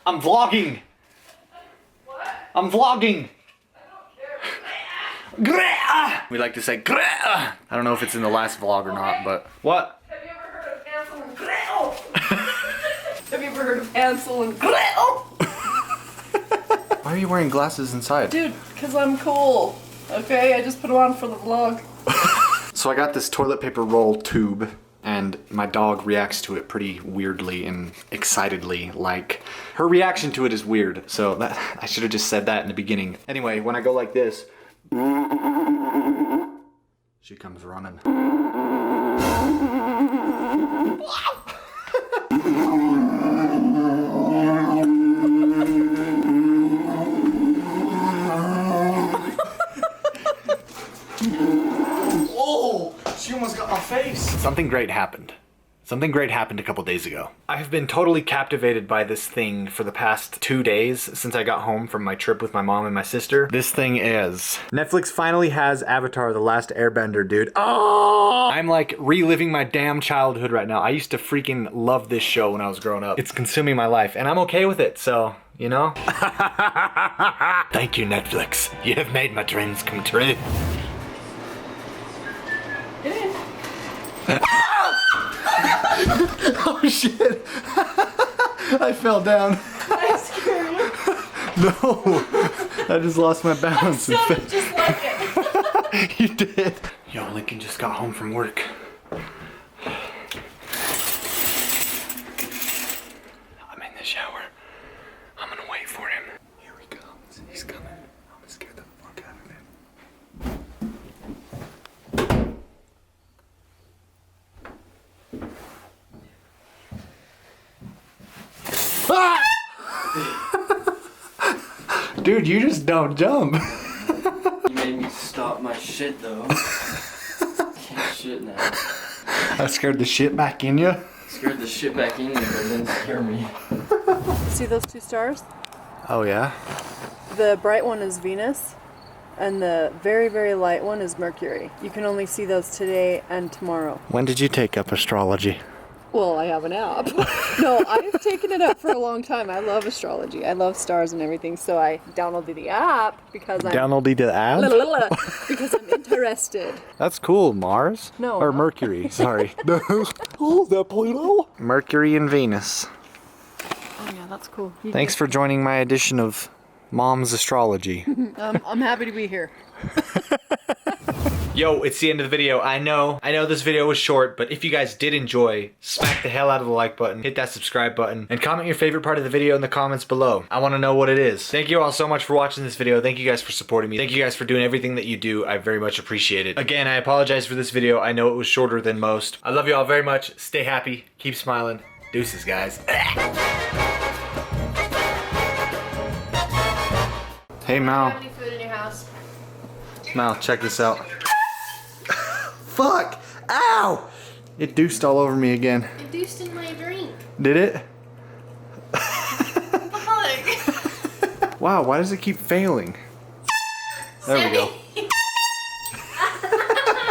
I'm vlogging. What? I'm vlogging. I don't care. We like to say I don't know if it's in the last vlog or not, but what? Have you ever heard of Hansel and Gretel? Have you ever heard of Hansel and Gretel? Why are you wearing glasses inside? Dude, because I'm cool. Okay, I just put them on for the vlog. So I got this toilet paper roll tube, and my dog reacts to it pretty weirdly and excitedly. Like, her reaction to it is weird. So that I should have just said that in the beginning. Anyway, when I go like this, she comes running. Oh, she almost got my face. Something great happened. Something great happened a couple days ago. I have been totally captivated by this thing for the past 2 days since I got home from my trip with my mom and my sister. This thing is... Netflix finally has Avatar: The Last Airbender, dude. Oh! I'm like reliving my damn childhood right now. I used to freaking love this show when I was growing up. It's consuming my life, and I'm okay with it, so... You know? Thank you, Netflix. You have made my dreams come true. Get in. Oh shit! I fell down. I scared you. No! I just lost my balance. Sounded just like it. You did. Yo, Lincoln just got home from work. I'm in the shower. I'm gonna wait for him. Here he comes. He's coming. I'm gonna scare the fuck out of him. Ah! Dude, you just don't jump. You made me stop my shit though. Can't shit now. I scared the shit back in you. Scared the shit back in you, but it didn't scare me. See those two stars? Oh yeah? The bright one is Venus, and the very, very light one is Mercury. You can only see those today and tomorrow. When did you take up astrology? Well, I have an app. No, I've taken it up for a long time. I love astrology. I love stars and everything, so I downloaded the app because I'm... Downloaded the app? Because I'm interested. That's cool. Mars? No. Or Mercury, sorry. Oh, is that Pluto? Mercury and Venus. Oh yeah, that's cool. Thanks for joining my edition of Mom's Astrology. I'm happy to be here. Yo, it's the end of the video. I know this video was short, but if you guys did enjoy, smack the hell out of the like button, hit that subscribe button, and comment your favorite part of the video in the comments below. I want to know what it is. Thank you all so much for watching this video. Thank you guys for supporting me. Thank you guys for doing everything that you do. I very much appreciate it. Again, I apologize for this video. I know it was shorter than most. I love you all very much. Stay happy. Keep smiling. Deuces, guys. Hey, Mal. Do you have any food in your house? Mal, check this out. Fuck! Ow! It deuced all over me again. It deuced in my drink. Did it? What the fuck? Wow, why does it keep failing? There we go.